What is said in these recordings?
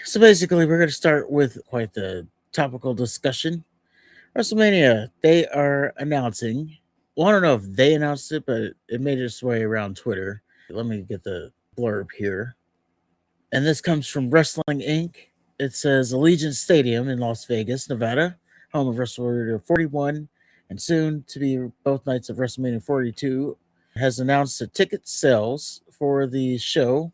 So basically, we're going to start with quite the topical discussion. WrestleMania, they are announcing. Well, I don't know if they announced it, but it made its way around Twitter. Let me get the blurb here. And this comes from Wrestling Inc. It says Allegiant Stadium in Las Vegas, Nevada, home of WrestleMania 41, and soon to be both nights of WrestleMania 42, has announced that ticket sales for the show,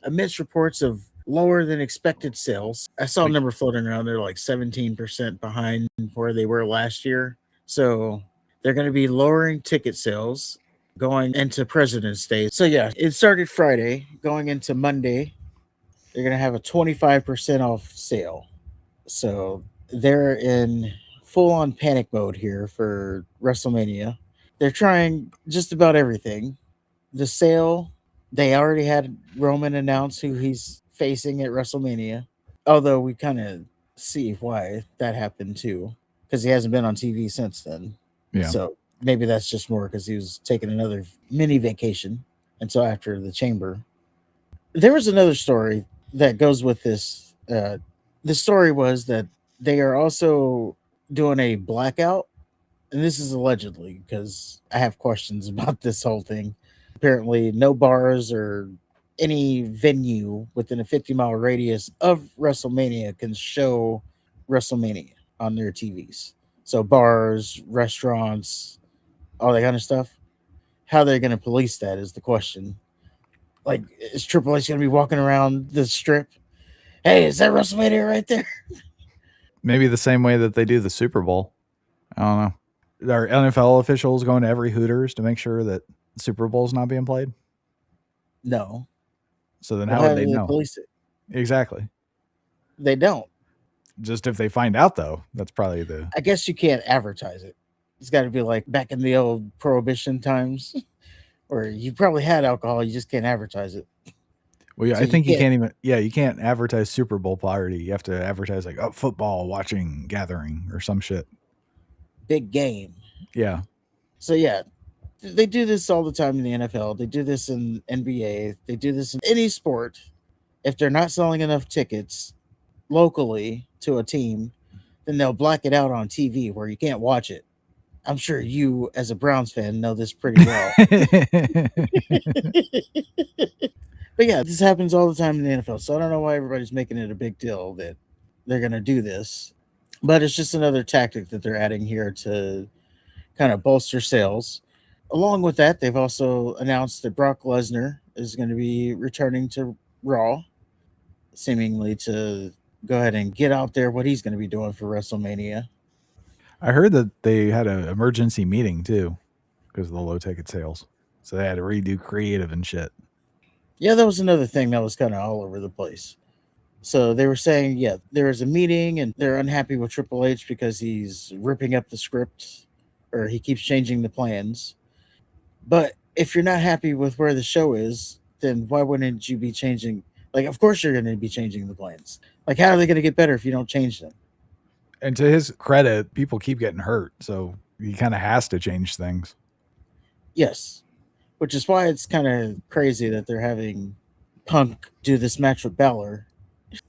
amidst reports of lower than expected sales. I saw a Wait, number floating around there like 17% behind where they were last year. So they're going to be lowering ticket sales going into President's Day. So yeah, it started Friday, going into Monday. They're going to have a 25% off sale. So they're in full on panic mode here for WrestleMania. They're trying just about everything. The sale, they already had Roman announce who he's facing at WrestleMania. Although we kind of see why that happened too, because he hasn't been on TV since then. yeah. So maybe that's just more because he was taking another mini vacation. And so after the chamber, there was another story that goes with this. The story was that they are also doing a blackout, and this is allegedly because I have questions about this whole thing. Apparently, no bars or any venue within a 50-mile radius of WrestleMania can show WrestleMania on their TVs. So, bars, restaurants, all that kind of stuff. How they're going to police that is the question. Like, is Triple H going to be walking around the strip? Hey, is that WrestleMania right there? Maybe the same way that they do the Super Bowl. I don't know. Are NFL officials going to every Hooters to make sure that the Super Bowl's not being played? No. So then Well, how how would do they they know? police it? Exactly. They don't. Just if they find out, though, that's probably the. I guess you can't advertise it. It's got to be like back in the old prohibition times, where you probably had alcohol, you just can't advertise it. Well, yeah, So I you think you can't can't even. Yeah, you can't advertise Super Bowl party. You have to advertise like a football watching gathering or some shit. big game. Yeah. So yeah, they do this all the time in the NFL. They do this in NBA. They do this in any sport. If they're not selling enough tickets locally to a team, then they'll black it out on TV where you can't watch it. I'm sure you, as a Browns fan, know this pretty well. But yeah, this happens all the time in the NFL. So I don't know why everybody's making it a big deal that they're going to do this. But it's just another tactic that they're adding here to kind of bolster sales. Along with that, they've also announced that Brock Lesnar is going to be returning to Raw, seemingly to go ahead and get out there what he's going to be doing for WrestleMania. I heard that they had an emergency meeting too because of the low ticket sales. So they had to redo creative and shit. Yeah, that was another thing that was kind of all over the place. So they were saying, yeah, there was a meeting and they're unhappy with Triple H because he's ripping up the script or he keeps changing the plans. But if you're not happy with where the show is, then why wouldn't you be changing? Like, of course you're going to be changing the plans. Like, how are they going to get better if you don't change them? And to his credit, people keep getting hurt. So he kind of has to change things. Yes, which is why it's kind of crazy that they're having Punk do this match with Balor,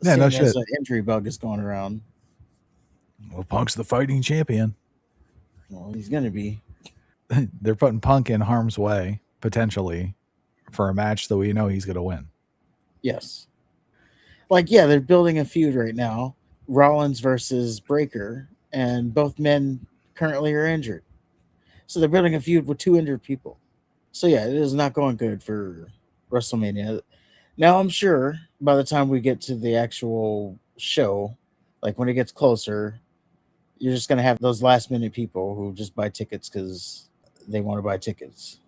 Yeah, no seeing as shit. an injury bug is going around. Well, Punk's the fighting champion. Well, he's going to be. They're putting Punk in harm's way, potentially, for a match that we know he's going to win. Yes. Like, yeah, they're building a feud right now, Rollins versus Breaker, and both men currently are injured. So they're building a feud with two injured people. So yeah, it is not going good for WrestleMania. Now I'm sure by the time we get to the actual show, like when it gets closer, you're just gonna have those last minute people who just buy tickets because they want to buy tickets.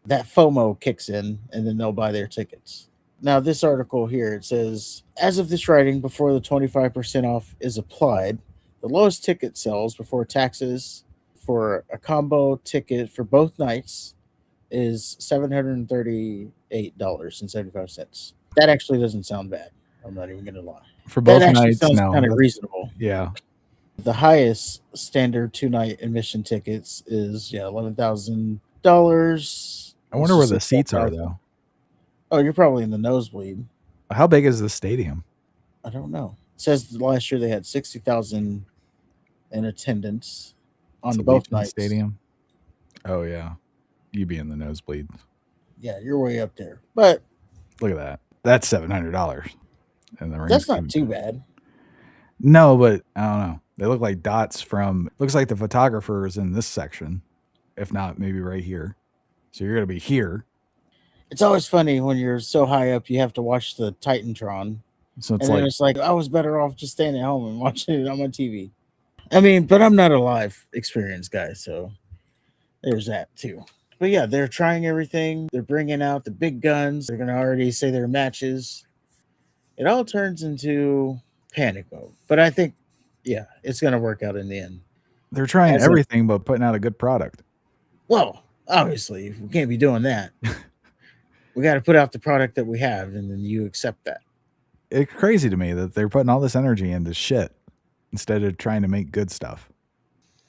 That FOMO kicks in, and then they'll buy their tickets. Now, this article here, it says, as of this writing, before the 25% off is applied, the lowest ticket sales before taxes for a combo ticket for both nights is $738.75. That actually doesn't sound bad. I'm not even going to lie. For That both actually nights, sounds no. kind of reasonable. Yeah. The highest standard 2 night admission tickets is, yeah, $11,000. I wonder where the seats are, though. Oh, you're probably in the nosebleed. How big is the stadium? I don't know. It says last year they had 60,000 in attendance It's on both Allegiant nights. Stadium. Oh yeah, you be in the nosebleeds. Yeah, you're way up there, but Look at that. That's $700, and the rings that's not came. too bad. No, but I don't know. They look like dots from. Looks like the photographer is in this section, if not maybe right here. So you're gonna be here. It's always funny when you're so high up you have to watch the Titantron, So it's and then like it's like I was better off just staying at home and watching it on my TV. I mean, but I'm not a live experience guy, so there's that too. But yeah, they're trying everything. They're bringing out the big guns. They're gonna already say their matches. It all turns into panic mode. But I think, yeah, it's gonna work out in the end. they're trying As a everything but putting out a good product. well, obviously, we can't be doing that. We got to put out the product that we have, and then you accept that. It's crazy to me that they're putting all this energy into shit instead of trying to make good stuff.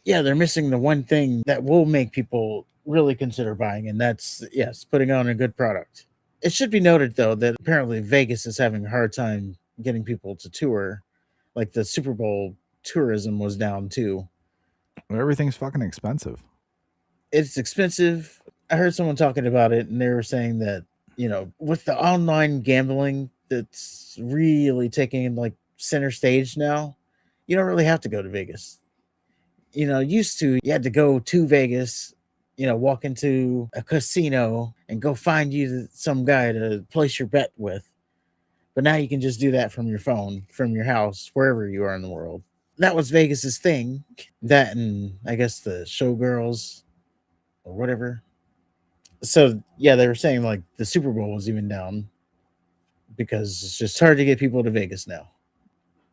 Yeah, they're missing the one thing that will make people really consider buying, and that's yes, putting on a good product. It should be noted though that apparently Vegas is having a hard time getting people to tour. Like the Super Bowl tourism was down too. Everything's fucking expensive. It's expensive. I heard someone talking about it, and they were saying that with the online gambling that's really taking like center stage now, you don't really have to go to Vegas. Used to you had to go to Vegas, walk into a casino and go find you some guy to place your bet with. But now you can just do that from your phone, from your house, wherever you are in the world. That was Vegas's thing. That and I guess the showgirls or whatever. So yeah, they were saying like the Super Bowl was even down because it's just hard to get people to Vegas now.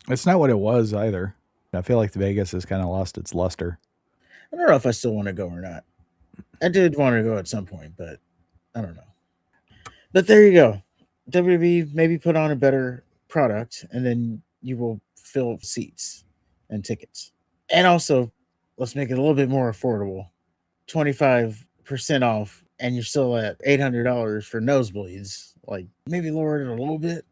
It's not what it was either. I feel like Vegas has kind of lost its luster. I don't know if I still want to go or not. I did want to go at some point, but I don't know. But there you go. WWE maybe put on a better product, and then you will fill seats and tickets. And also, let's make it a little bit more affordable. 25% off, and you're still at $800 for nosebleeds. Like maybe lower it a little bit.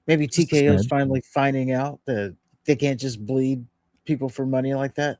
Maybe Just a TKO's smidge. finally finding out that they can't just bleed people for money like that.